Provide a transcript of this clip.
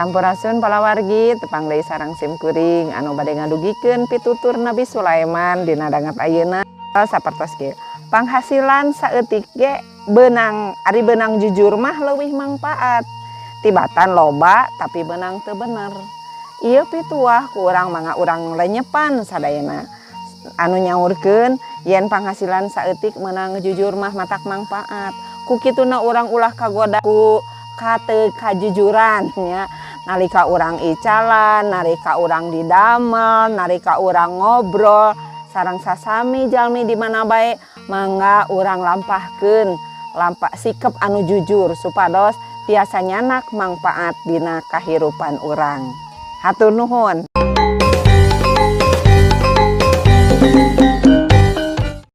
Sampurasun palawargi tepang deui sareng simkuring anu bade ngadugikeun pitutur Nabi Sulaiman dina dangat ayeuna sapertos kieu. Panghasilan saeutik ge beunang ari beunang jujur mah leuwih mangpaat. Tibatan loba tapi beunang teu bener. Ieu pituah ku urang mangga urang lenyepan sadayana. Anu nyaurkeun yen panghasilan saeutik meunang jujur mah matak mangpaat. Ku kituna urang ulah kagoda ku kateu kajujuran nya. Nalika urang icalan, nalika urang didamel, nalika urang ngobrol sareng sasami jalmi di mana bae mangga urang lampahkeun sikep anu jujur supados tiasa nyanak mangpaat dina kahirupan urang. Hatur nuhun.